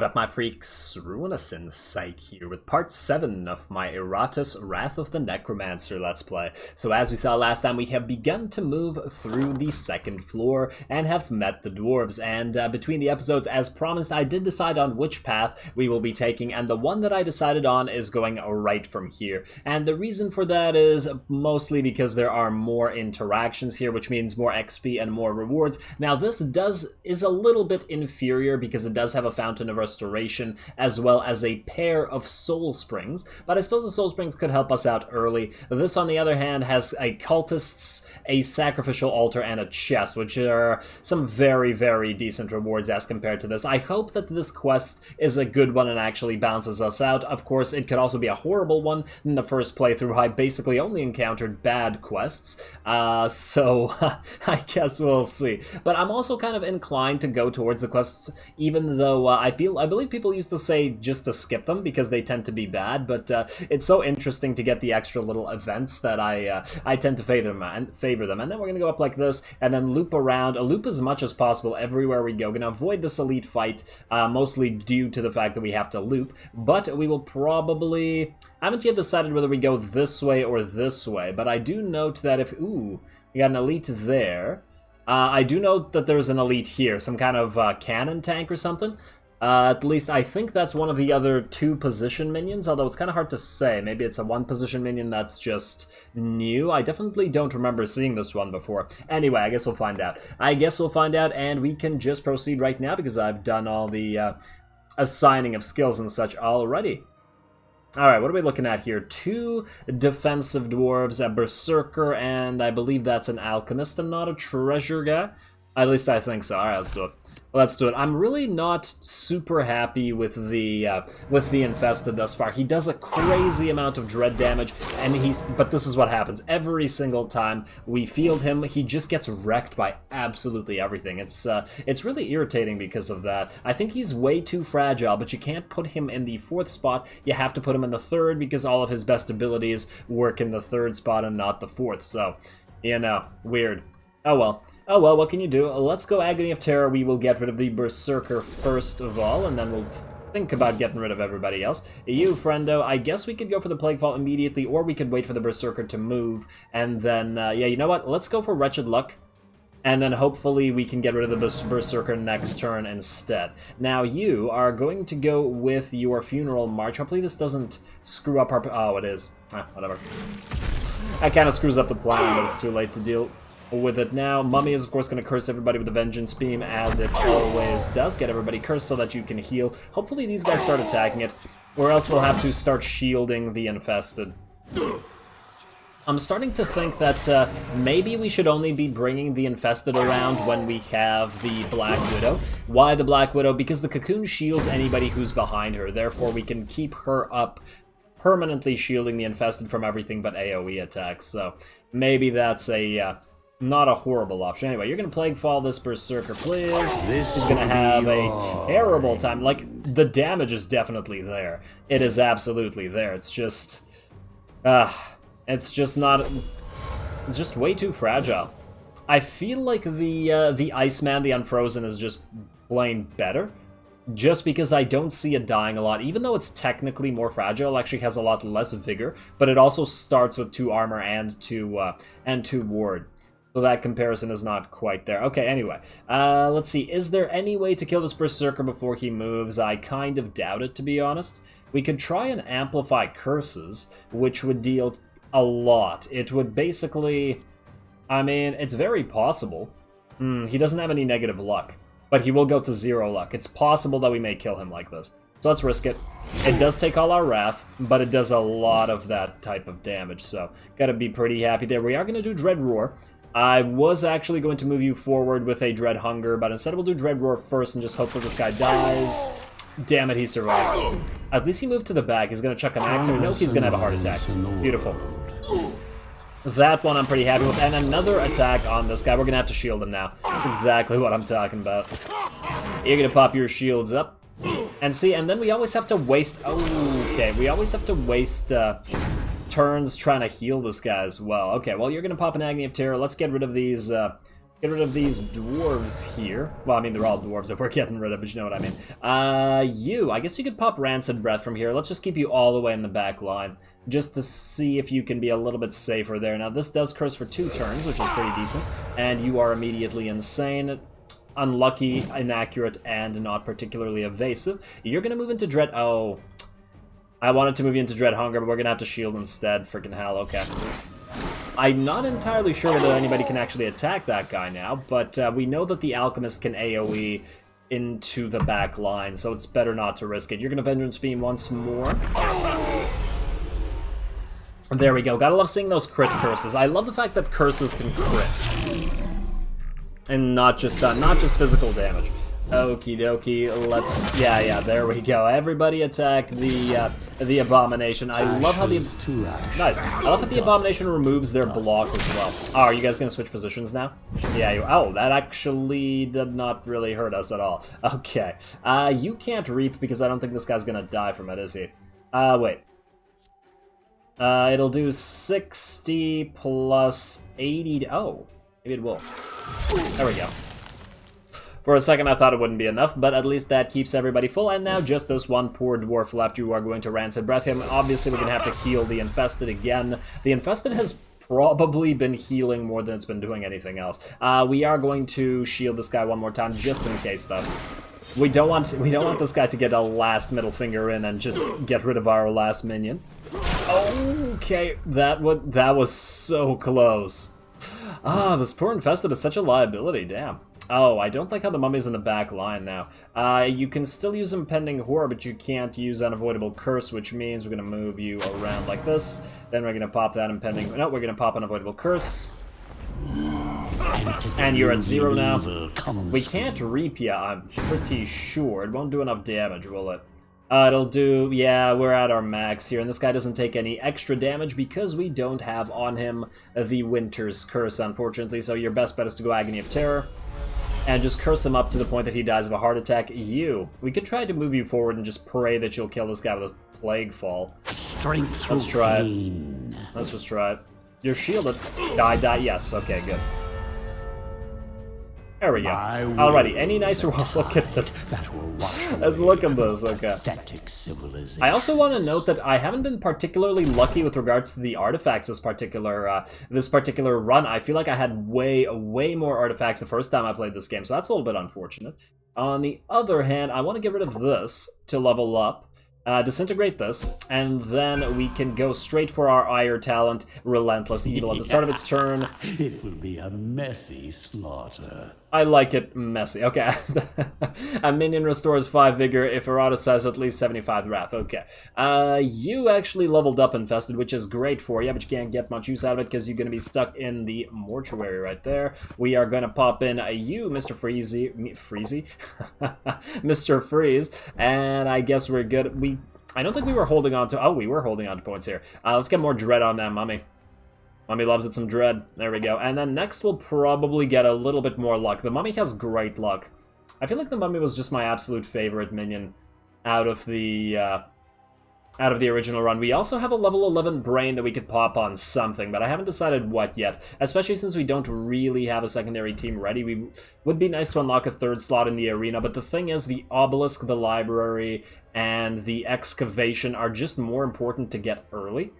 up, my freaks? Ruinous Insight here with part 7 of my Iratus Wrath of the Necromancer Let's Play. So as we saw last time, we have begun to move through the second floor and have met the dwarves. And between the episodes, as promised, I did decide on which path we will be taking, and the one that I decided on is going right from here. And the reason for that is mostly because there are more interactions here, which means more XP and more rewards. Now this is a little bit inferior because it does have a Fountain of Restoration as well as a pair of Soul Springs, but I suppose the Soul Springs could help us out early. This, on the other hand, has a Cultists, a Sacrificial Altar, and a Chest, which are some very, very decent rewards as compared to this. I hope that this quest is a good one and actually bounces us out. Of course, it could also be a horrible one. In the first playthrough, I basically only encountered bad quests, so I guess we'll see. But I'm also kind of inclined to go towards the quests, even though I believe people used to say just to skip them because they tend to be bad, but it's so interesting to get the extra little events that I tend to favor them. And then we're gonna go up like this and then loop around, loop as much as possible everywhere we go. Gonna avoid this elite fight, mostly due to the fact that we have to loop, but we will probably, I haven't yet decided whether we go this way or this way, but I do note that if, ooh, we got an elite there. I do note that there's an elite here, some kind of cannon tank or something. At least I think that's one of the other 2 position minions, although it's kind of hard to say. Maybe it's a 1 position minion that's just new. I definitely don't remember seeing this one before. Anyway, I guess we'll find out. And we can just proceed right now because I've done all the assigning of skills and such already. Alright, what are we looking at here? 2 defensive dwarves, a berserker, and I believe that's an alchemist and not a treasure guy. At least I think so. Alright, let's do it. Let's do it. I'm really not super happy with the infested thus far. He does a crazy amount of dread damage, and but this is what happens. Every single time we field him, he just gets wrecked by absolutely everything. It's really irritating because of that. I think he's way too fragile, but you can't put him in the 4th spot. You have to put him in the 3rd because all of his best abilities work in the 3rd spot and not the 4th. So, you know, weird. Oh well. Oh well, what can you do? Let's go Agony of Terror. We will get rid of the Berserker first of all, and then we'll think about getting rid of everybody else. You, friendo, I guess we could go for the Plague Fall immediately, or we could wait for the Berserker to move, and then, yeah, you know what? Let's go for Wretched Luck, and then hopefully we can get rid of the Berserker next turn instead. Now, you are going to go with your Funeral March. Hopefully this doesn't screw up our... Oh, it is. Whatever. That kind of screws up the plan, but it's too late to deal with it now. Mummy is, of course, going to curse everybody with the Vengeance Beam, as it always does. Get everybody cursed so that you can heal. Hopefully these guys start attacking it, or else we'll have to start shielding the infested. I'm starting to think that maybe we should only be bringing the infested around when we have the Black Widow. Why the Black Widow? Because the cocoon shields anybody who's behind her, therefore we can keep her up, permanently shielding the infested from everything but AoE attacks. So maybe that's a... not a horrible option. Anyway, you're going to Plague Fall this Berserker, please. He's going to have a terrible time. Like, the damage is definitely there. It is absolutely there. It's just... it's just not... It's just way too fragile. I feel like the Iceman, the Unfrozen, is just plain better. Just because I don't see it dying a lot. Even though it's technically more fragile, it actually has a lot less vigor. But it also starts with 2 armor and 2 ward. So that comparison is not quite there. Okay, anyway. Let's see. Is there any way to kill this Berserker before he moves? I kind of doubt it, to be honest. We could try and amplify curses, which would deal a lot. It would basically... I mean, it's very possible. He doesn't have any negative luck, but he will go to 0 luck. It's possible that we may kill him like this. So let's risk it. It does take all our wrath, but it does a lot of that type of damage, so gotta be pretty happy there. We are gonna do Dread Roar. I was actually going to move you forward with a Dread Hunger, but instead we'll do Dread Roar first and just hope that this guy dies. Damn it, he survived. At least he moved to the back. He's going to chuck an axe, and we know he's going to have a heart attack. Beautiful. That one I'm pretty happy with. And another attack on this guy. We're going to have to shield him now. That's exactly what I'm talking about. You're going to pop your shields up. And see, and then we always have to waste... Okay, we always have to waste... turns trying to heal this guy as well. Okay, well, you're going to pop an Agony of Terror. Let's get rid of these Get rid of these dwarves here. Well, I mean, they're all dwarves that we're getting rid of, but you know what I mean. I guess you could pop Rancid Breath from here. Let's just keep you all the way in the back line, just to see if you can be a little bit safer there. Now, this does curse for 2 turns, which is pretty decent, and you are immediately insane, unlucky, inaccurate, and not particularly evasive. You're going to move into Dread... Oh, I wanted to move you into Dread Hunger, but we're going to have to shield instead. Freaking hell, okay. I'm not entirely sure whether anybody can actually attack that guy now, but we know that the Alchemist can AoE into the back line, so it's better not to risk it. You're going to Vengeance Beam once more. There we go. Gotta love seeing those crit curses. I love the fact that curses can crit. And not just physical damage. Okie dokie, let's... Yeah, there we go. Everybody attack the Abomination. I love how the... Nice. I love how the Abomination removes their block as well. Oh, are you guys gonna switch positions now? Yeah, oh, that actually did not really hurt us at all. Okay. You can't reap because I don't think this guy's gonna die from it, is he? Wait. It'll do 60 plus 80... Oh, maybe it will. There we go. For a second I thought it wouldn't be enough, but at least that keeps everybody full, and now just this one poor dwarf left. You are going to Rancid Breath him. Obviously we're going to have to heal the Infested again. The Infested has probably been healing more than it's been doing anything else. We are going to shield this guy one more time, just in case though. We don't want this guy to get a last middle finger in and just get rid of our last minion. Okay, that was so close. This poor Infested is such a liability, damn. Oh, I don't like how the mummy's in the back line now. You can still use Impending Horror, but you can't use Unavoidable Curse, which means we're going to move you around like this. Then we're going to pop that Impending... No, we're going to pop Unavoidable Curse. And you're at 0 now. We can't reap ya, I'm pretty sure. It won't do enough damage, will it? It'll do... Yeah, we're at our max here, and this guy doesn't take any extra damage because we don't have on him the Winter's Curse, unfortunately, so your best bet is to go Agony of Terror. And just curse him up to the point that he dies of a heart attack. We could try to move you forward and just pray that you'll kill this guy with a Plague Fall. Strength. Let's try it. Let's just try it. You're shielded. Die, yes. Okay, good. There we go. Alrighty, any nicer? Look at this. Let's look at this, okay. I also want to note that I haven't been particularly lucky with regards to the artifacts this particular run. I feel like I had way more artifacts the first time I played this game, so that's a little bit unfortunate. On the other hand, I want to get rid of this to level up. Disintegrate this, and then we can go straight for our Ire talent, Relentless Evil. At the start of its turn... It will be a messy slaughter. I like it messy. Okay. A minion restores 5 vigor if Iratus has at least 75 wrath. Okay. You actually leveled up Infested, which is great for you, but you can't get much use out of it because you're going to be stuck in the mortuary right there. We are going to pop in you, Mr. Freezy. Mr. Freeze. And I guess we're good. I don't think we were holding on to... Oh, we were holding on to points here. Let's get more dread on that mummy. Mummy loves it some dread. There we go. And then next we'll probably get a little bit more luck. The mummy has great luck. I feel like the mummy was just my absolute favorite minion out of the original run. We also have a level 11 brain that we could pop on something, but I haven't decided what yet. Especially since we don't really have a secondary team ready. Would be nice to unlock a 3rd slot in the arena, but the thing is, the obelisk, the library, and the excavation are just more important to get early.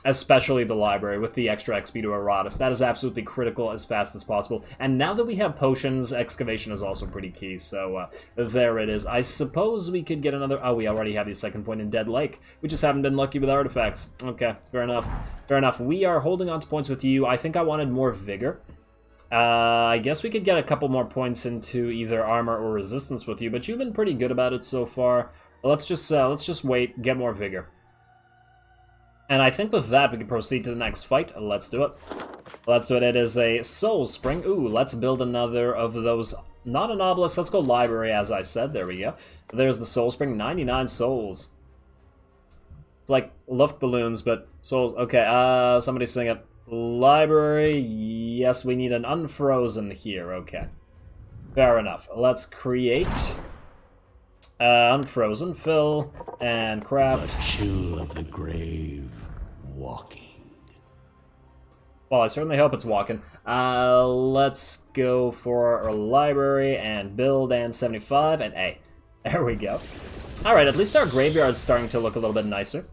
Especially the library, with the extra XP to Iratus. That is absolutely critical as fast as possible. And now that we have potions, excavation is also pretty key, so there it is. I suppose we could get another... Oh, we already have the 2nd point in Dead Lake. We just haven't been lucky with artifacts. Okay, fair enough. Fair enough. We are holding on to points with you. I think I wanted more vigor. I guess we could get a couple more points into either armor or resistance with you, but you've been pretty good about it so far. Let's just wait, get more vigor. And I think with that, we can proceed to the next fight. Let's do it. Let's do it. It is a Soul Spring. Ooh, let's build another of those. Not an obelisk. Let's go library, as I said. There we go. There's the Soul Spring. 99 souls. It's like Luft balloons, but souls. Okay, somebody sing it. Library. Yes, we need an Unfrozen here. Okay. Fair enough. Let's create... Unfrozen, fill, and craft. The chill of the grave, walking. Well, I certainly hope it's walking. Let's go for our library and build and 75 and A. There we go. Alright, at least our graveyard's starting to look a little bit nicer.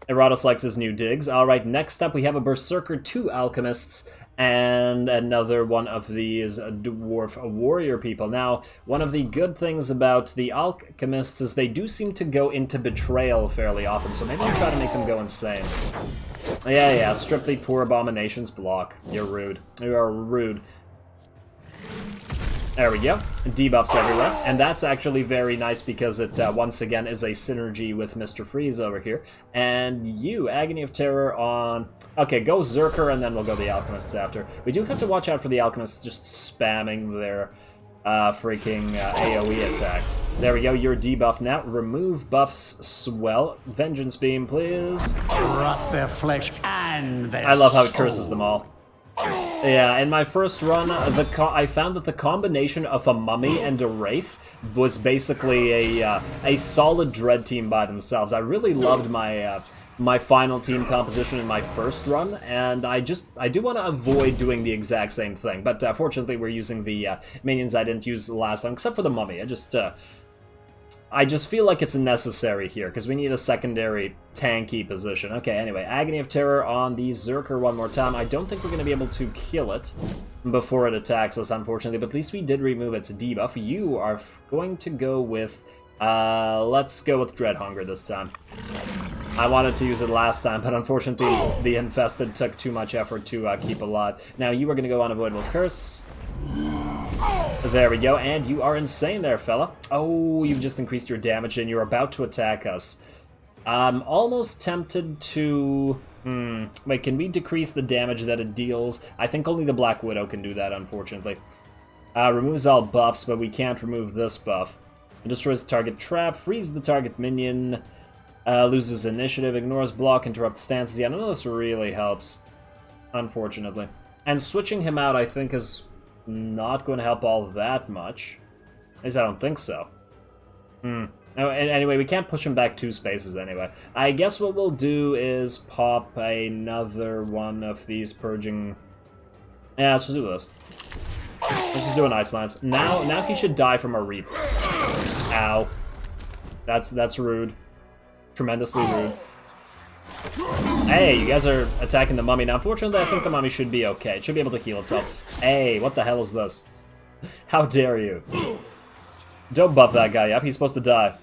Iratus likes his new digs. Alright, next up we have a Berserker, 2 Alchemists, and another one of these Dwarf Warrior people. Now, one of the good things about the Alchemists is they do seem to go into Betrayal fairly often, so maybe we'll try to make them go insane. Yeah, strip the poor abominations block. You're rude. You are rude. There we go. Debuffs everywhere. And that's actually very nice because it, once again, is a synergy with Mr. Freeze over here. And you, Agony of Terror on... Okay, go Zerker and then we'll go the Alchemists after. We do have to watch out for the Alchemists just spamming their freaking AoE attacks. There we go, you're debuffed now. Remove buffs, swell. Vengeance Beam, please. Rot their flesh and their I love how it soul. curses them all. Yeah, in my first run, I found that the combination of a mummy and a wraith was basically a solid dread team by themselves. I really loved my my final team composition in my first run, and I do want to avoid doing the exact same thing. But fortunately, we're using the minions I didn't use last time, except for the mummy. I just feel like it's necessary here, because we need a secondary tanky position. Okay, anyway, Agony of Terror on the Zerker one more time. I don't think we're going to be able to kill it before it attacks us, unfortunately, but at least we did remove its debuff. You are going to go with... let's go with Dread Hunger this time. I wanted to use it last time, but unfortunately the Infested took too much effort to keep alive. Now you are going to go on Avoidable Curse. There we go, and you are insane there, fella. Oh, you've just increased your damage and you're about to attack us. I'm almost tempted to... Wait, can we decrease the damage that it deals? I think only the Black Widow can do that, unfortunately. Removes all buffs, but we can't remove this buff. It destroys the target trap, freezes the target minion, loses initiative, ignores block, interrupts stances. Yeah, none of this really helps, unfortunately. And switching him out, I think, is not going to help all that much. At least I don't think so. Oh, anyway, we can't push him back 2 spaces anyway. I guess what we'll do is pop another one of these purging... Yeah, let's just do this. Let's just do an Ice Lance. Now he should die from a Reap. Ow. That's rude. Tremendously rude. Hey, you guys are attacking the mummy. Now, unfortunately, I think the mummy should be okay. It should be able to heal itself. Hey, what the hell is this? How dare you? Don't buff that guy up. He's supposed to die.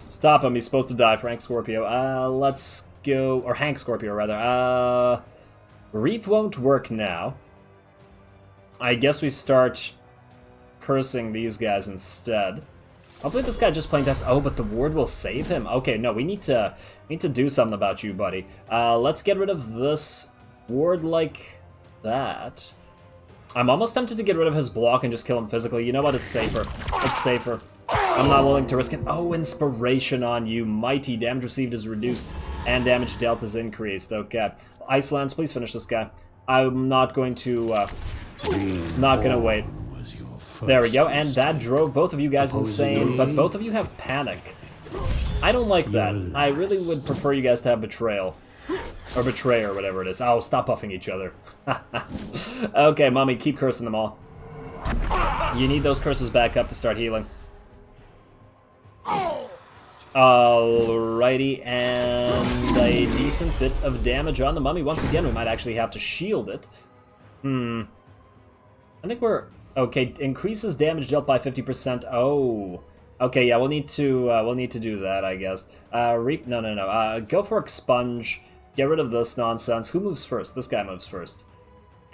Stop him. He's supposed to die, Frank Scorpio. Let's go... Or Hank Scorpio, rather. Reap won't work now. I guess we start cursing these guys instead. Hopefully this guy just plain tests. Oh, but the ward will save him. Okay, no, we need to do something about you, buddy. Let's get rid of this ward like that. I'm almost tempted to get rid of his block and just kill him physically. You know what? It's safer. It's safer. I'm not willing to risk it. Oh, Inspiration on you. Mighty. Damage received is reduced and damage dealt is increased. Okay. Ice Lance, please finish this guy. I'm not going to... not gonna wait. There we go, and that drove both of you guys insane, but both of you have Panic. I don't like that. I really would prefer you guys to have Betrayal. Or Betray, or whatever it is. Oh, stop buffing each other. Okay, Mummy, keep cursing them all. You need those curses back up to start healing. Alrighty, and a decent bit of damage on the Mummy. Once again, we might actually have to shield it. I think we're... Okay, increases damage dealt by 50%. Oh. Okay, yeah, we'll need to do that, I guess. Reap... No. Go for Expunge. Get rid of this nonsense. Who moves first? This guy moves first.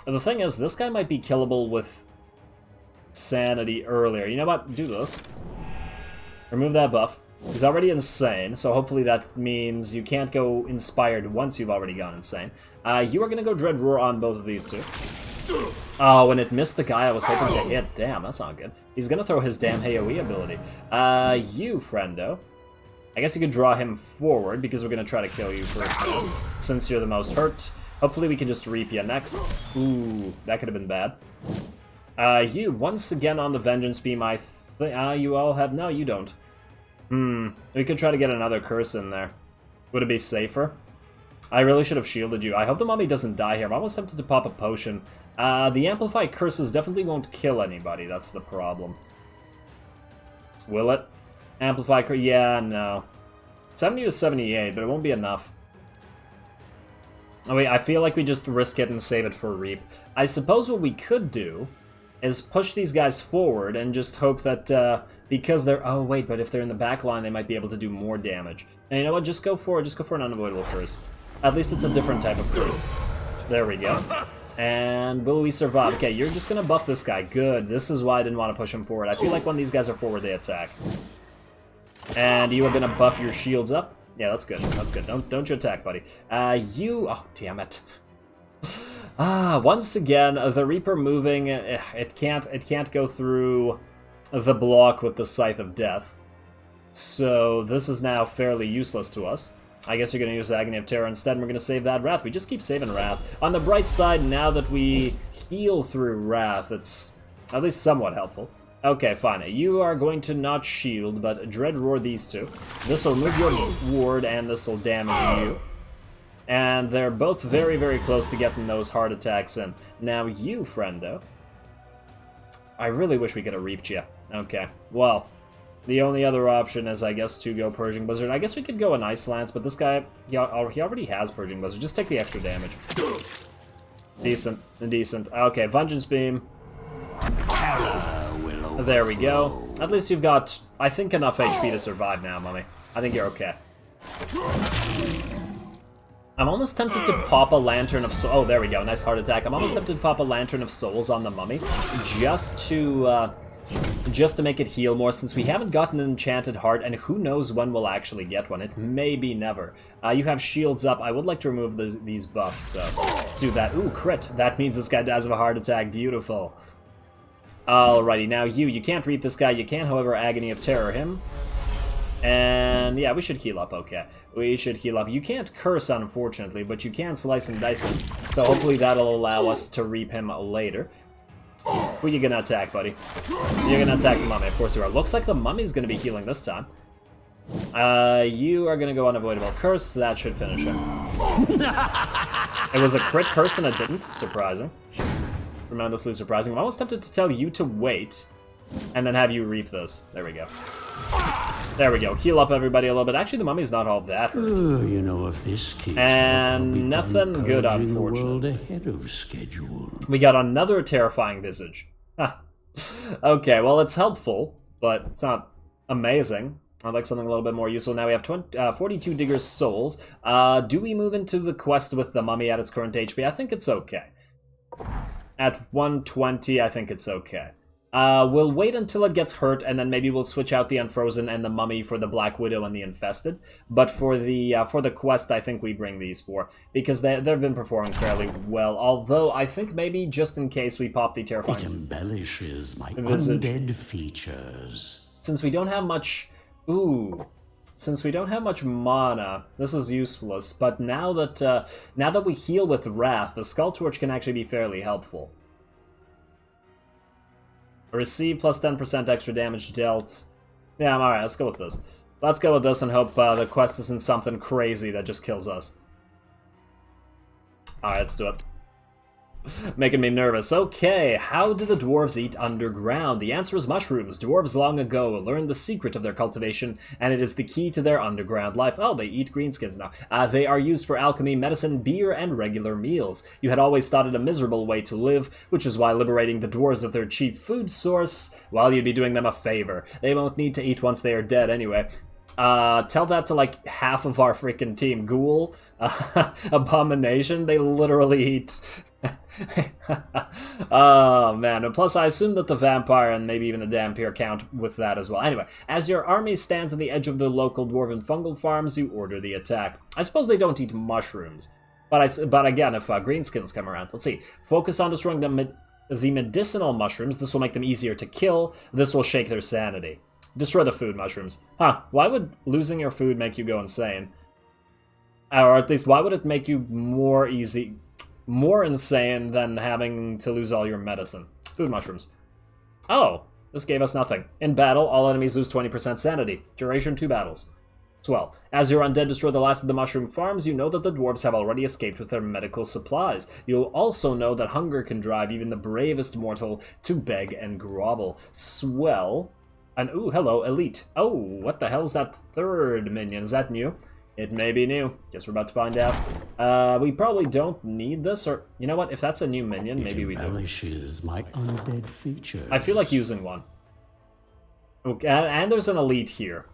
And the thing is, this guy might be killable with Sanity earlier. You know what? Do this. Remove that buff. He's already insane, so hopefully that means you can't go Inspired once you've already gone insane. You are going to go Dread Roar on both of these two. Oh, and it missed the guy I was hoping to hit. Damn, that's not good. He's going to throw his damn AoE ability. You, friendo. I guess you could draw him forward, because we're going to try to kill you first now, since you're the most hurt. Hopefully we can just reap you next. Ooh, that could have been bad. You, once again on the Vengeance Beam, I think... you all have... No, you don't. We could try to get another curse in there. Would it be safer? I really should have shielded you. I hope the mummy doesn't die here. I'm almost tempted to pop a potion. The Amplified Curses definitely won't kill anybody. That's the problem. Will it? Amplified Curse? Yeah, no. 70 to 78, but it won't be enough. Oh wait, I feel like we just risk it and save it for Reap. I suppose what we could do is push these guys forward and just hope that, because they're... Oh wait, but if they're in the back line, they might be able to do more damage. And you know what? Just go for an unavoidable curse. At least it's a different type of curse. There we go. And will we survive? Okay, you're just gonna buff this guy. Good. This is why I didn't want to push him forward. I feel like when these guys are forward, they attack. And you are gonna buff your shields up. Yeah, that's good. That's good. Don't you attack, buddy. Oh, damn it. Once again, the Reaper moving, it can't go through the block with the Scythe of Death. So this is now fairly useless to us. I guess you're going to use Agony of Terror instead, and we're going to save that Wrath. We just keep saving Wrath. On the bright side, now that we heal through Wrath, it's at least somewhat helpful. Okay, fine. You are going to not shield, but Dread Roar these two. This will move your ward, and this will damage you. And they're both very, very close to getting those hard attacks in. Now you, friendo. I really wish we could have reaped you. Okay, well... The only other option is, I guess, to go Purging Blizzard. I guess we could go an Ice Lance, but this guy, he already has Purging Blizzard. Just take the extra damage. Decent. Decent. Okay, Vengeance Beam. There we go. At least you've got, I think, enough HP to survive now, Mummy. I think you're okay. I'm almost tempted to pop a Lantern of Souls. Oh, there we go. Nice heart attack. I'm almost tempted to pop a Lantern of Souls on the Mummy. Just to make it heal more, since we haven't gotten an Enchanted Heart, and who knows when we'll actually get one. It may be never. You have shields up. I would like to remove these buffs, so do that. Ooh, crit. That means this guy dies of a heart attack. Beautiful. Alrighty, now you can't reap this guy. You can, however, Agony of Terror him. And yeah, we should heal up, okay. We should heal up. You can't curse, unfortunately, but you can slice and dice him. So hopefully that'll allow us to reap him later. Who are you gonna attack, buddy? You're gonna attack the mummy, of course you are. Looks like the mummy's gonna be healing this time. You are gonna go unavoidable curse. That should finish him. It was a crit curse and it didn't. Surprising. Tremendously surprising. I'm almost tempted to tell you to wait and then have you reap this. There we go. There we go. Heal up everybody a little bit. Actually, the mummy's not all that hurt. You know, if this keeps and nothing good, unfortunately. Ahead of schedule. We got another terrifying visage. Okay, well, it's helpful, but it's not amazing. I'd like something a little bit more useful. Now we have 42 Digger's Souls. Do we move into the quest with the mummy at its current HP? I think it's okay. At 120, I think it's okay. We'll wait until it gets hurt, and then maybe we'll switch out the Unfrozen and the Mummy for the Black Widow and the Infested. But for the quest, I think we bring these four, because they've been performing fairly well. Although, I think maybe just in case we pop the Terrifying... It embellishes my visage. undead features. Since we don't have much... Ooh... Since we don't have much mana, this is useless. But now that we heal with Wrath, the Skull Torch can actually be fairly helpful. Receive plus 10% extra damage dealt. Yeah, alright, let's go with this. Let's go with this and hope the quest isn't something crazy that just kills us. Alright, let's do it. Making me nervous. Okay, how do the dwarves eat underground? The answer is mushrooms. Dwarves long ago learned the secret of their cultivation, and it is the key to their underground life. Oh, they eat greenskins now. They are used for alchemy, medicine, beer, and regular meals. You had always thought it a miserable way to live, which is why liberating the dwarves of their chief food source, well, you'd be doing them a favor. They won't need to eat once they are dead anyway. Tell that to like half of our freaking team. Ghoul, Abomination, they literally eat... Oh man, and plus I assume that the vampire and maybe even the Dhampir count with that as well. Anyway, as your army stands on the edge of the local dwarven fungal farms, you order the attack. I suppose they don't eat mushrooms, but again, if greenskins come around, let's see. Focus on destroying the medicinal mushrooms. This will make them easier to kill. This will shake their sanity. Destroy the food mushrooms. Huh, why would losing your food make you go insane? Or at least, why would it make you more insane than having to lose all your medicine? Food mushrooms. Oh, this gave us nothing. In battle, all enemies lose 20% sanity. Duration 2 battles. Swell. As your undead destroy the last of the mushroom farms, you know that the dwarves have already escaped with their medical supplies. You'll also know that hunger can drive even the bravest mortal to beg and grovel. Swell. And ooh, hello, elite. Oh, what the hell's that third minion? Is that new? It may be new. Guess we're about to find out. We probably don't need this, or you know what? If that's a new minion, maybe we do. Embellishes my undead features. I feel like using one. Okay, and there's an elite here.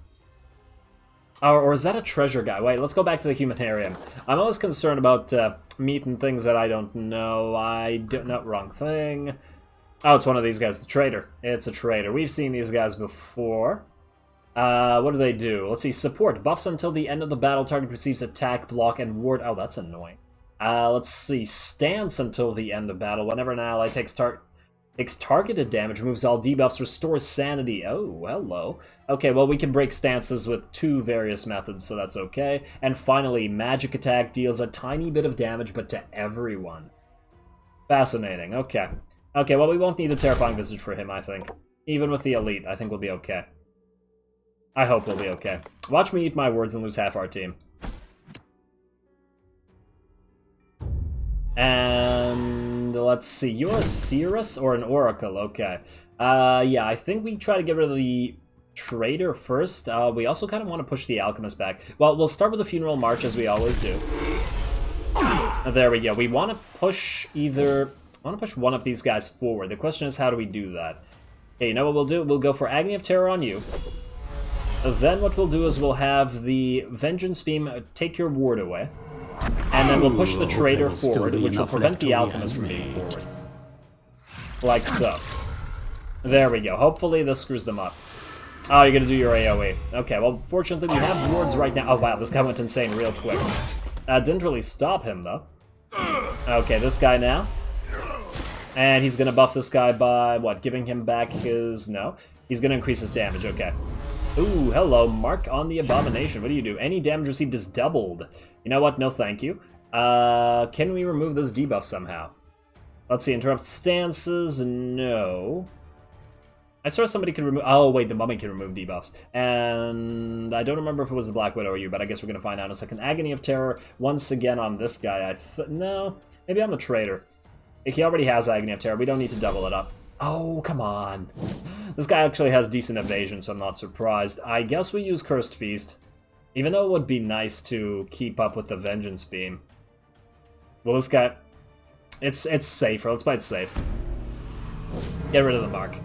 Or is that a treasure guy? Wait, let's go back to the humanitarian. I'm always concerned about meat and things that I don't know. I don't know. Wrong thing. Oh, it's one of these guys, the trader. It's a trader. We've seen these guys before. What do they do? Let's see. Support. Buffs until the end of the battle. Target receives attack, block, and ward. Oh, that's annoying. Let's see. Stance until the end of battle. Whenever an ally takes targeted damage, removes all debuffs, restores sanity. Oh, hello. Okay, well, we can break stances with two various methods, so that's okay. And finally, magic attack deals a tiny bit of damage, but to everyone. Fascinating. Okay. Okay, well, we won't need the Terrifying Visage for him, I think. Even with the elite, I think we'll be okay. I hope we'll be okay. Watch me eat my words and lose half our team. And let's see, you're a Seeress or an Oracle? Okay. Yeah, I think we try to get rid of the Trader first. We also kind of want to push the Alchemist back. Well, we'll start with the Funeral March as we always do. There we go. We want to push one of these guys forward. The question is, how do we do that? Okay, you know what we'll do? We'll go for Agony of Terror on you. Then what we'll do is we'll have the Vengeance Beam take your ward away. And then we'll push the Trader forward, which will prevent the Alchemist from being forward. Like so. There we go. Hopefully this screws them up. Oh, you're gonna do your AoE. Okay, well, fortunately we have wards right now. Oh, wow, this guy went insane real quick. Didn't really stop him, though. Okay, this guy now. And he's gonna buff this guy by, what, giving him back his... No. He's gonna increase his damage, okay. Ooh, hello, Mark on the Abomination. What do you do? Any damage received is doubled. You know what? No thank you. Can we remove this debuff somehow? Let's see, interrupt stances, no. I saw somebody could remove... Oh, wait, the Mummy can remove debuffs. And I don't remember if it was the Black Widow or you, but I guess we're going to find out in a second. Agony of Terror, once again on this guy. No, maybe I'm a traitor. He already has Agony of Terror. We don't need to double it up. Oh, come on. This guy actually has decent evasion, so I'm not surprised. I guess we use Cursed Feast. Even though it would be nice to keep up with the Vengeance Beam. Well, this guy... It's safer. Let's play it safe. Get rid of the Mark.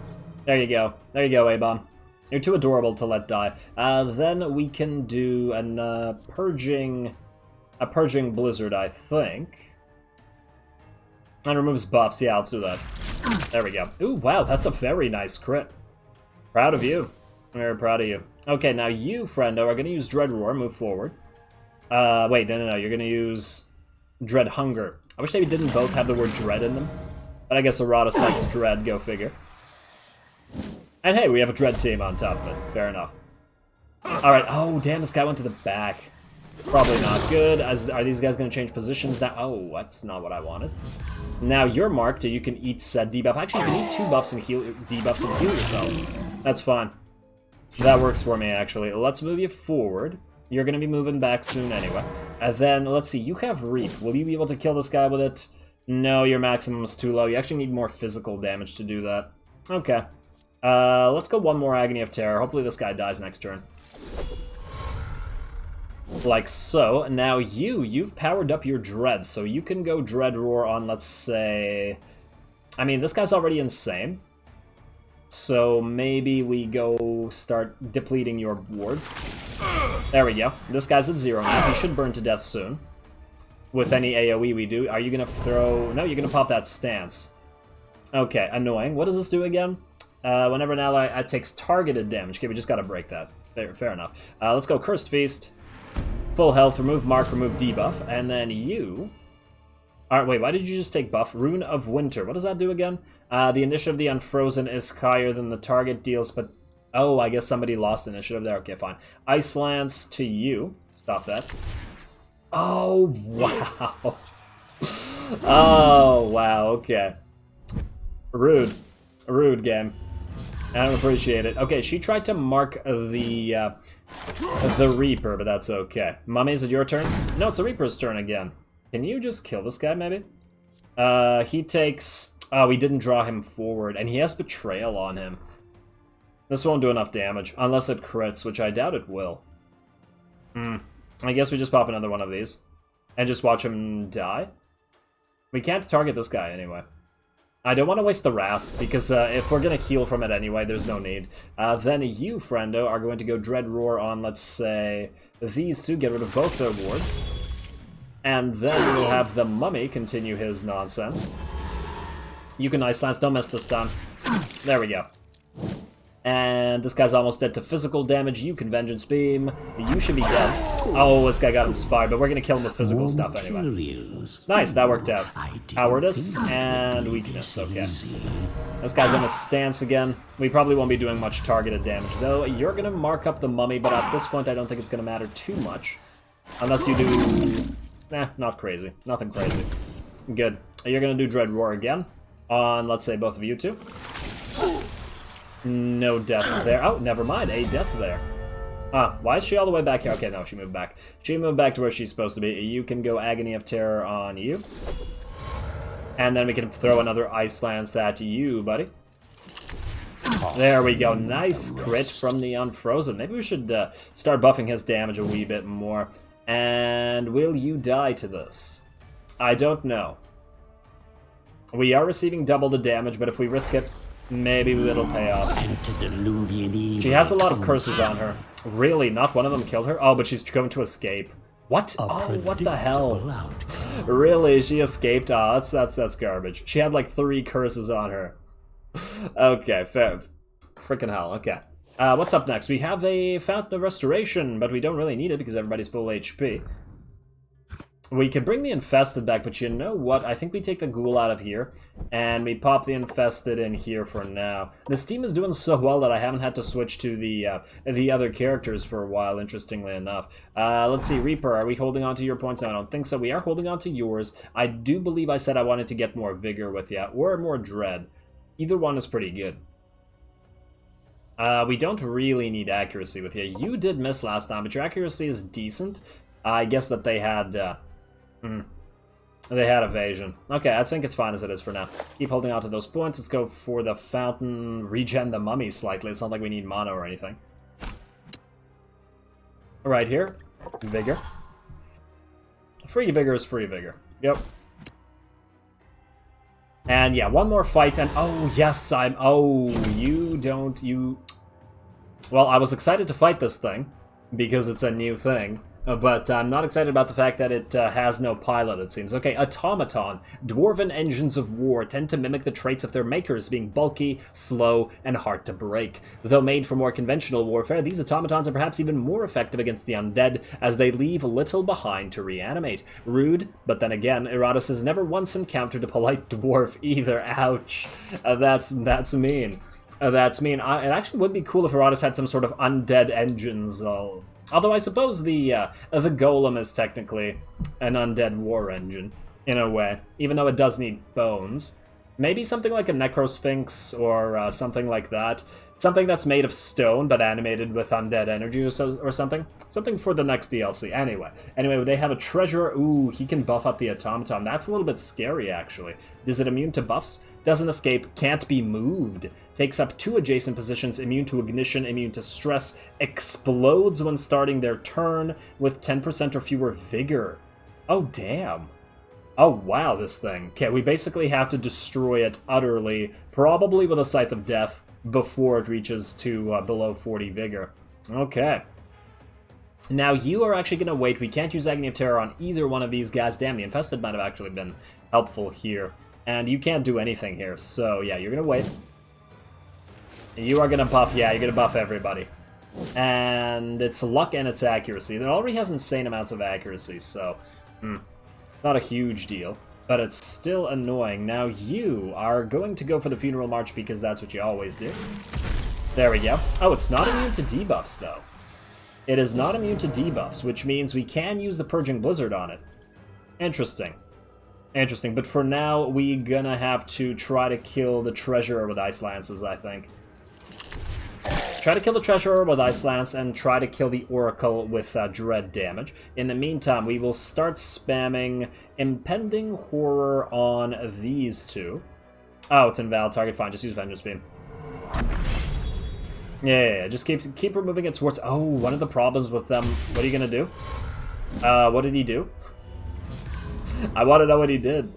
There you go. There you go, A-Bomb. You're too adorable to let die. Then we can do a Purging Blizzard, I think. And removes buffs. Yeah, let's do that. There we go. Ooh, wow, that's a very nice crit. Proud of you. Very proud of you. Okay, now you, friendo, are going to use Dread Roar. Move forward. Wait, no. You're going to use Dread Hunger. I wish they didn't both have the word Dread in them. But I guess Iratus likes Dread. Go figure. And hey, we have a Dread team on top of it. Fair enough. Alright. Oh, damn, this guy went to the back. Probably not good. Are these guys going to change positions now? Oh, that's not what I wanted. Now you're marked, you can eat said debuff. Actually, you can eat 2 buffs and debuffs and heal yourself. That's fine. That works for me, actually. Let's move you forward. You're going to be moving back soon anyway. And then, let's see, you have Reap. Will you be able to kill this guy with it? No, your maximum is too low. You actually need more physical damage to do that. Okay. Let's go one more Agony of Terror. Hopefully this guy dies next turn. Like so. Now you've powered up your Dread, so you can go Dread Roar on, let's say... I mean, this guy's already insane. So maybe we go start depleting your wards. There we go. This guy's at 0 now. He should burn to death soon. With any AoE we do. Are you going to throw... No, you're going to pop that stance. Okay, annoying. What does this do again? Whenever an ally takes targeted damage. Okay, we just got to break that. Fair enough. Let's go Cursed Feast. Full health, remove mark, remove debuff, and then you... Alright, wait, why did you just take buff? Rune of Winter, what does that do again? The initiative of the Unfrozen is higher than the target deals, but... Oh, I guess somebody lost initiative there. Okay, fine. Ice Lance to you. Stop that. Oh, wow. Oh, wow, okay. Rude. Rude game. I don't appreciate it. Okay, she tried to mark the Reaper, but that's okay. Mummy, is it your turn? No, it's the Reaper's turn again. Can you just kill this guy, maybe? He takes... Oh, we didn't draw him forward, and he has Betrayal on him. This won't do enough damage, unless it crits, which I doubt it will. I guess we just pop another one of these, and just watch him die? We can't target this guy anyway. I don't want to waste the Wrath, because if we're going to heal from it anyway, there's no need. Then you, friendo, are going to go Dread Roar on, let's say, these two, get rid of both their wards. And then we'll have the Mummy continue his nonsense. You can Ice Lance, don't miss this time. There we go. And this guy's almost dead to physical damage. You can Vengeance Beam. You should be dead. Oh, this guy got inspired, but we're going to kill him with physical stuff anyway. Nice, that worked out. Cowardice and weakness, okay. This guy's in a stance again. We probably won't be doing much targeted damage, though. You're going to mark up the Mummy, but at this point I don't think it's going to matter too much. Unless you do... Nah, not crazy. Nothing crazy. Good. You're going to do Dread Roar again on, let's say, both of you two. No death there. Oh, never mind. A death there. Why is she all the way back here? Okay, no, she moved back. She moved back to where she's supposed to be. You can go Agony of Terror on you. And then we can throw another Ice Lance at you, buddy. There we go. Nice crit from the Unfrozen. Maybe we should start buffing his damage a wee bit more. And will you die to this? I don't know. We are receiving double the damage, but if we risk it, maybe it'll pay off. She has a lot of curses on her. Really? Not one of them killed her? Oh, but she's going to escape. What? Oh, what the hell? Really? She escaped? Oh, that's garbage. She had like 3 curses on her. Okay, fair. Freaking hell, okay. What's up next? We have a Fountain of Restoration, but we don't really need it because everybody's full HP. We could bring the Infested back, but you know what? I think we take the Ghoul out of here, and we pop the Infested in here for now. This team is doing so well that I haven't had to switch to the other characters for a while, interestingly enough. Let's see, Reaper, are we holding on to your points? No, I don't think so. We are holding on to yours. I do believe I said I wanted to get more Vigor with you, or more Dread. Either one is pretty good. We don't really need Accuracy with you. You did miss last time, but your Accuracy is decent. I guess that they had... They had Evasion. Okay, I think it's fine as it is for now. Keep holding on to those points. Let's go for the Fountain, regen the Mummy slightly. It's not like we need mana or anything. Right here, Vigor. Free Vigor is free Vigor. Yep. And yeah, one more fight and... Oh, yes, I'm... Oh, you don't... You... Well, I was excited to fight this thing, because it's a new thing. But I'm not excited about the fact that it has no pilot, it seems. Okay, Automaton. Dwarven engines of war tend to mimic the traits of their makers, being bulky, slow, and hard to break. Though made for more conventional warfare, these automatons are perhaps even more effective against the undead, as they leave little behind to reanimate. Rude, but then again, Iratus has never once encountered a polite dwarf either. Ouch. That's mean. That's mean. It actually would be cool if Iratus had some sort of undead engines, although I suppose the Golem is technically an undead war engine, in a way, even though it does need bones. Maybe something like a Necrosphinx or something like that. Something that's made of stone but animated with undead energy or something. Something for the next DLC. Anyway, they have a Treasurer. Ooh, he can buff up the Automaton. That's a little bit scary, actually. Is it immune to buffs? Doesn't escape, can't be moved. Takes up 2 adjacent positions, immune to ignition, immune to stress. Explodes when starting their turn with 10% or fewer vigor. Oh, damn. Oh, wow, this thing. Okay, we basically have to destroy it utterly, probably with a Scythe of Death, before it reaches to below 40 vigor. Okay. Now, you are actually going to wait. We can't use Agony of Terror on either one of these guys. Damn, the Infested might have actually been helpful here. And you can't do anything here, so yeah, you're going to wait. You are going to buff, yeah, you're going to buff everybody. And it's luck and it's accuracy. It already has insane amounts of accuracy, so... not a huge deal, but it's still annoying. Now you are going to go for the Funeral March because that's what you always do. There we go. Oh, it's not immune to debuffs, though. It is not immune to debuffs, which means we can use the Purging Blizzard on it. Interesting. Interesting, but for now, we're gonna have to try to kill the Treasurer with Ice Lances, I think. Try to kill the Treasurer with Ice Lance, and try to kill the Oracle with Dread damage. In the meantime, we will start spamming Impending Horror on these two. Oh, it's invalid target. Fine, just use Vengeance Beam. Yeah, just keep removing it towards... Oh, one of the problems with them... What are you gonna do? What did he do? I want to know what he did.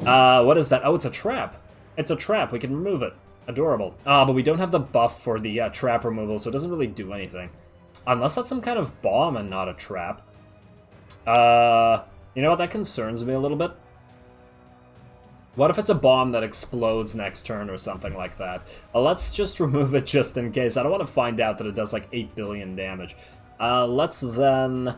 What is that? Oh, it's a trap. It's a trap. We can remove it. Adorable. But we don't have the buff for the trap removal, so it doesn't really do anything. Unless that's some kind of bomb and not a trap. You know what? That concerns me a little bit. What if it's a bomb that explodes next turn or something like that? Let's just remove it just in case. I don't want to find out that it does like 8 billion damage. Let's then...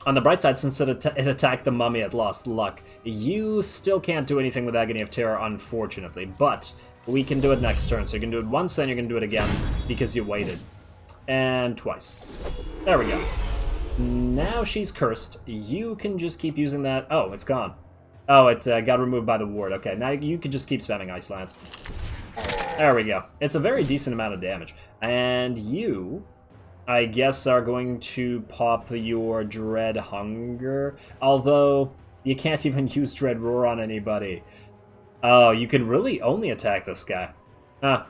On the bright side, since it attacked the mummy, it lost luck. You still can't do anything with Agony of Terror, unfortunately, but we can do it next turn. So you can do it once, then you can do it again, because you waited. And twice. There we go. Now she's cursed. You can just keep using that. Oh, it's gone. Oh, it got removed by the ward. Okay, now you can just keep spamming Ice Lance. There we go. It's a very decent amount of damage. And you... I guess are going to pop your Dread Hunger. Although, you can't even use Dread Roar on anybody. Oh, you can really only attack this guy. Huh.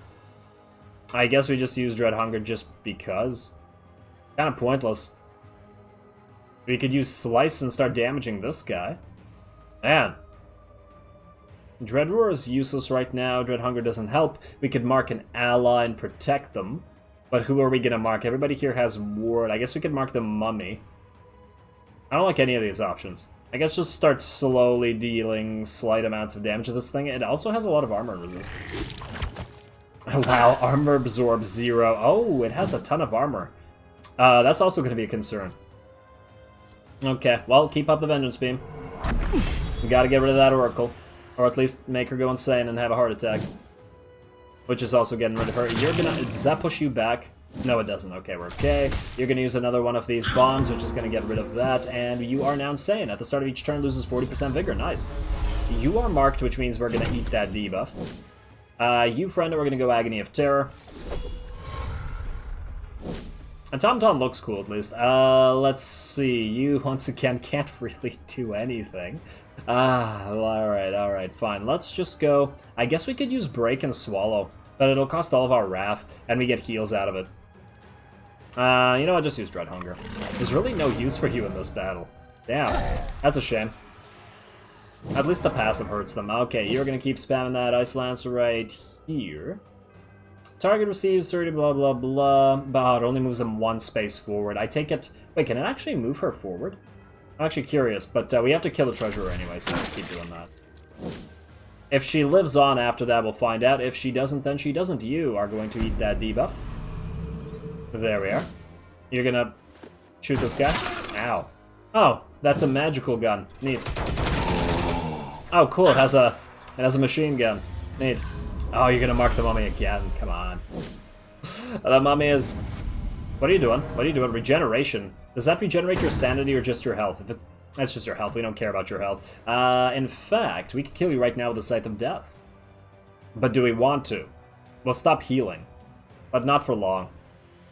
I guess we just use Dread Hunger just because. Kind of pointless. We could use Slice and start damaging this guy. Man. Dread Roar is useless right now. Dread Hunger doesn't help. We could mark an ally and protect them. But who are we going to mark? Everybody here has ward. I guess we could mark the mummy. I don't like any of these options. I guess just start slowly dealing slight amounts of damage to this thing. It also has a lot of armor resistance. Wow, armor absorb 0. Oh, it has a ton of armor. That's also going to be a concern. Okay, well, keep up the Vengeance Beam. We got to get rid of that Oracle. Or at least make her go insane and have a heart attack. Which is also getting rid of her. You're gonna... Does that push you back? No, it doesn't. Okay, we're okay. You're gonna use another one of these bombs, which is gonna get rid of that. And you are now insane. At the start of each turn, loses 40% vigor. Nice. You are marked, which means we're gonna eat that debuff. You, friend, we're gonna go Agony of Terror. Automaton looks cool, at least. Let's see. You, once again, can't really do anything. Alright, fine. Let's just go... I guess we could use Break and Swallow, but it'll cost all of our Wrath, and we get heals out of it. You know what? Just use Dread Hunger. There's really no use for you in this battle. Damn. That's a shame. At least the passive hurts them. Okay, you're gonna keep spamming that Ice Lance right here. Target receives 30 blah blah blah, but it only moves them one space forward. I take it... Wait, can it actually move her forward? I'm actually curious, but we have to kill the Treasurer anyway, so let's keep doing that. If she lives on after that, we'll find out. If she doesn't, then she doesn't. You are going to eat that debuff. There we are. You're gonna shoot this guy? Ow. Oh, that's a magical gun. Neat. Oh, cool, it has a machine gun. Neat. Oh, you're gonna mark the mummy again. Come on. The mummy is... What are you doing? What are you doing? Regeneration. Does that regenerate your sanity or just your health? If it's... That's just your health. We don't care about your health. In fact, we could kill you right now with the Scythe of Death. But do we want to? We'll stop healing. But not for long.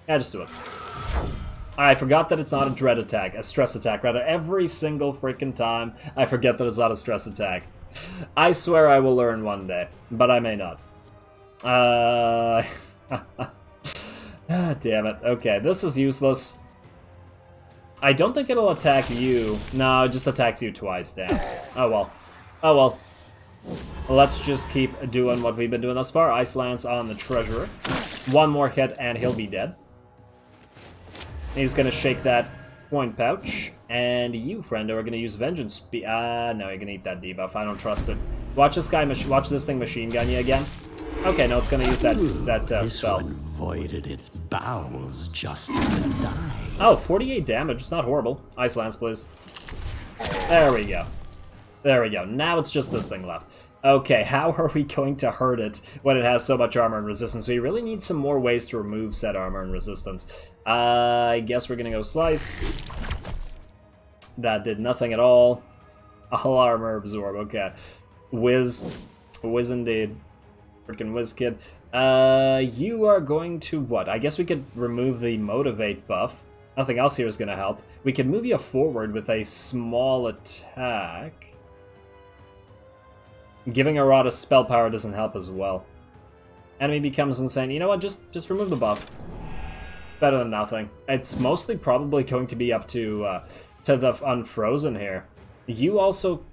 Yeah, just do it. I forgot that it's not a dread attack. A stress attack, rather. Every single freaking time, I forget that it's not a stress attack. I swear I will learn one day. But I may not. Damn it. Okay, this is useless. I don't think it'll attack you. No, it just attacks you twice, damn. Oh well. Oh well. Let's just keep doing what we've been doing thus far. Ice Lance on the Treasurer. One more hit and he'll be dead. He's gonna shake that point pouch. And you, friendo, are gonna use Vengeance. No, you're gonna eat that debuff. I don't trust it. Watch this guy, watch this thing machine gun you again. Okay, no, it's gonna use that This spell. one voided its bowels just as it died. Oh, 48 damage. It's not horrible. Ice Lance, please. There we go. There we go. Now it's just this thing left. Okay, how are we going to hurt it when it has so much armor and resistance? We really need some more ways to remove said armor and resistance. I guess we're gonna go Slice. That did nothing at all. All armor absorb. Okay. Whiz. Whiz indeed. Freaking whiz kid. You are going to what? I guess we could remove the motivate buff. Nothing else here is going to help. We can move you forward with a small attack. Giving Iratus spell power doesn't help as well. Enemy becomes insane. You know what? Just remove the buff. Better than nothing. It's mostly probably going to be up to the unfrozen here. You also...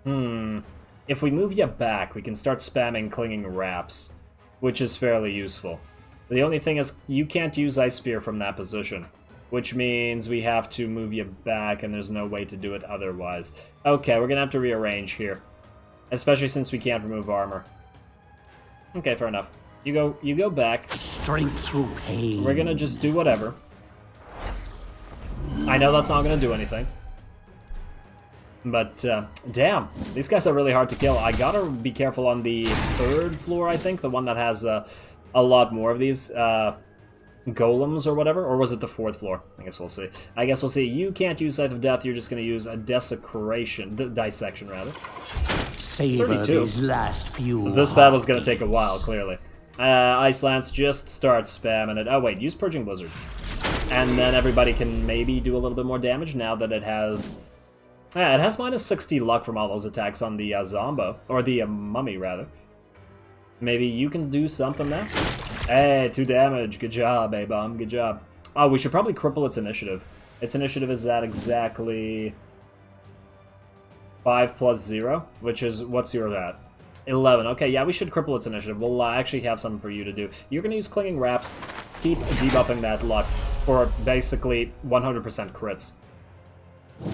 If we move you back, we can start spamming clinging wraps, which is fairly useful. The only thing is, you can't use Ice Spear from that position, which means we have to move you back, and there's no way to do it otherwise. Okay, we're gonna have to rearrange here, especially since we can't remove armor. Okay, fair enough. You go back. Strength through pain. We're gonna just do whatever. I know that's not gonna do anything. But, damn, these guys are really hard to kill. I gotta be careful on the 3rd floor, I think, the one that has a lot more of these golems or whatever. Or was it the 4th floor? I guess we'll see. You can't use Scythe of Death, you're just gonna use a Desecration, Dissection, rather. Savor 32. these last few This battle's gonna take a while, clearly. Ice Lance, just start spamming it. Oh wait, use Purging Blizzard. And then everybody can maybe do a little bit more damage now that it has... Yeah, it has minus 60 luck from all those attacks on the Zombo, or the Mummy, rather. Maybe you can do something there? Hey, 2 damage. Good job, A-Bomb. Good job. Oh, we should probably cripple its initiative. Its initiative is at exactly 5 plus 0, which is, what's your at? 11. Okay, yeah, we should cripple its initiative. We'll actually have something for you to do. You're going to use Clinging Wraps. Keep debuffing that luck for basically 100% crits.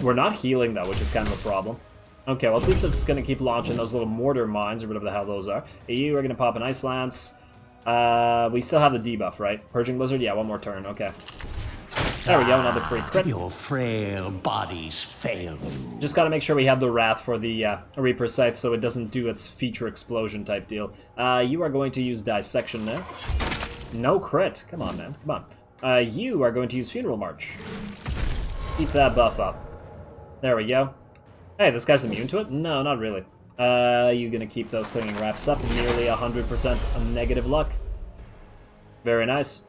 We're not healing, though, which is kind of a problem. Okay, well, at least it's going to keep launching those little mortar mines, or whatever the hell those are. You are going to pop an Ice Lance. We still have the debuff, right? Purging Blizzard? Yeah, one more turn. Okay. There we go, another free crit. Your frail bodies fail you. Just got to make sure we have the Wrath for the Reaper Scythe so it doesn't do its feature explosion type deal. You are going to use Dissection there. No crit. Come on, man. Come on. You are going to use Funeral March. Keep that buff up. There we go. Hey, this guy's immune to it? No, not really. You gonna keep those Clinging Wraps up. Nearly 100% negative luck. Very nice.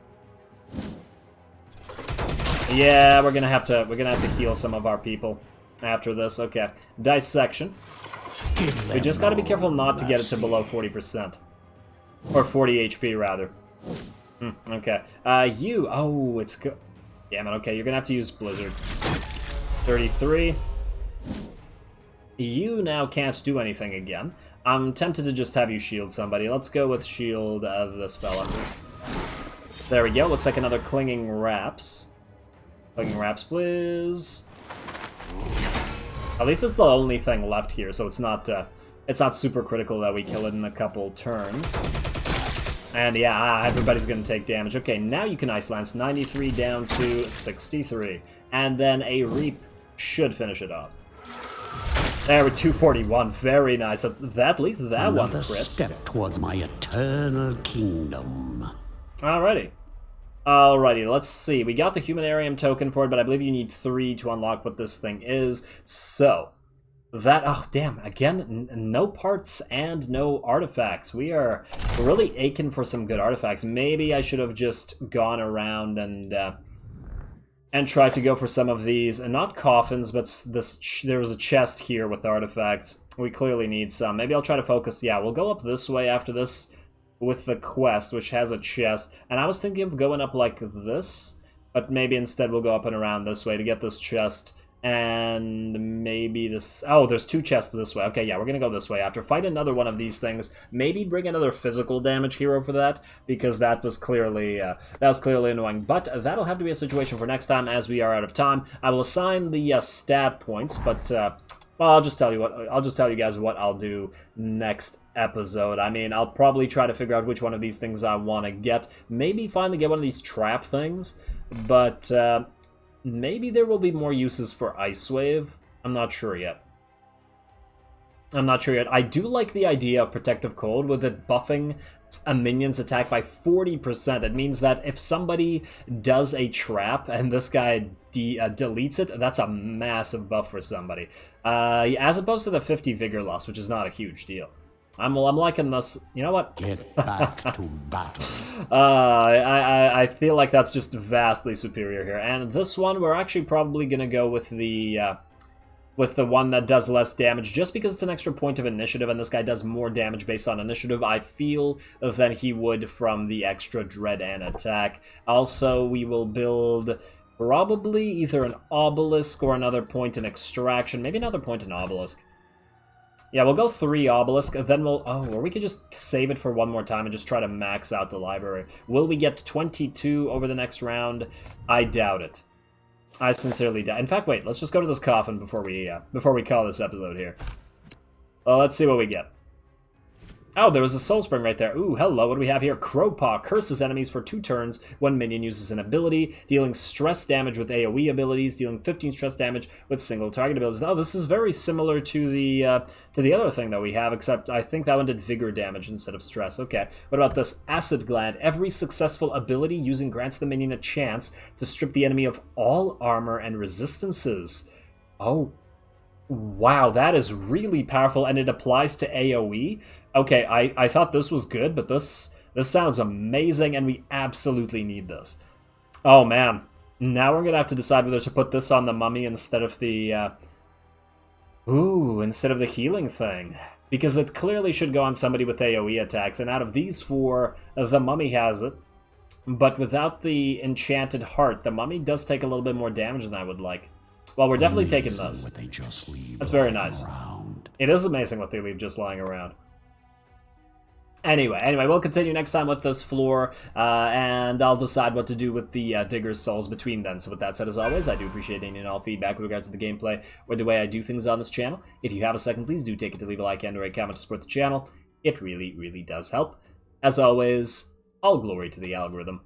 Yeah, we're gonna have to heal some of our people after this. Okay. Dissection. We just gotta be careful not to get it to below 40%. Or 40 HP, rather. Okay. Oh, it's good. Damn it, okay, you're gonna have to use Blizzard. 33. You now can't do anything again. I'm tempted to just have you shield somebody. Let's go with shield this fella. There we go. Looks like another Clinging Wraps. Clinging Wraps, please. At least it's the only thing left here, so it's not super critical that we kill it in a couple turns. And yeah, everybody's gonna take damage. Okay, now you can Ice Lance. 93 down to 63. And then a Reap should finish it off. There, with 241. Very nice. At least that Another one crit. step towards my eternal kingdom. Alrighty. Alrighty, let's see. We got the Humanarium token for it, but I believe you need 3 to unlock what this thing is. So, that... Oh, damn. Again, no parts and no artifacts. We are really aching for some good artifacts. Maybe I should have just gone around and tried to go for some of these. And not coffins, but there was a chest here with artifacts. We clearly need some. Maybe I'll try to focus... Yeah, we'll go up this way after this with the quest, which has a chest. And I was thinking of going up like this, but maybe instead we'll go up and around this way to get this chest. And maybe this... Oh, there's 2 chests this way. Okay, yeah, we're gonna go this way after. Fight another one of these things. Maybe bring another physical damage hero for that, because that was clearly annoying. But that'll have to be a situation for next time, as we are out of time. I will assign the stat points, but well, I'll just tell you guys what I'll do next episode. I mean, I'll probably try to figure out which one of these things I want to get. Maybe finally get one of these trap things, but maybe there will be more uses for Ice Wave. I'm not sure yet. I do like the idea of Protective Cold, with it buffing a minion's attack by 40%. It means that if somebody does a trap and this guy deletes it, that's a massive buff for somebody. As opposed to the 50 Vigor loss, which is not a huge deal. I'm liking this. You know what? Get back to battle. I feel like that's just vastly superior here. And this one, we're actually probably gonna go with the one that does less damage, just because it's an extra point of initiative, and this guy does more damage based on initiative, I feel, than he would from the extra dread and attack. Also, we will build probably either an obelisk or another point in extraction. Maybe another point in obelisk. Yeah, we'll go 3 obelisk, then we'll... Oh, or we could just save it for one more time and just try to max out the library. Will we get 22 over the next round? I doubt it. I sincerely doubt. In fact, wait, let's just go to this coffin before we call this episode here. Well, let's see what we get. Oh, there was a soul spring right there. Ooh, hello, what do we have here? Crowpaw curses enemies for 2 turns when minion uses an ability, dealing stress damage with AoE abilities, dealing 15 stress damage with single target abilities. Oh, this is very similar to the other thing that we have, except I think that one did vigor damage instead of stress. Okay, what about this? Acid Gland. Every successful ability using grants the minion a chance to strip the enemy of all armor and resistances. Oh, wow, that is really powerful, and it applies to AoE. Okay, I thought this was good, but this sounds amazing, and we absolutely need this. Oh, man. Now we're going to have to decide whether to put this on the mummy instead of the... instead of the healing thing. Because it clearly should go on somebody with AoE attacks, and out of these 4, the mummy has it. But without the enchanted heart, the mummy does take a little bit more damage than I would like. Well, we're definitely taking this. That's very nice. It is amazing what they leave just lying around. Anyway, we'll continue next time with this floor, and I'll decide what to do with the Digger's Souls between then. So with that said, as always, I do appreciate any and all feedback with regards to the gameplay or the way I do things on this channel. If you have a second, please do take it to leave a like and or a comment to support the channel. It really, really does help. As always, all glory to the algorithm,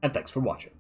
and thanks for watching.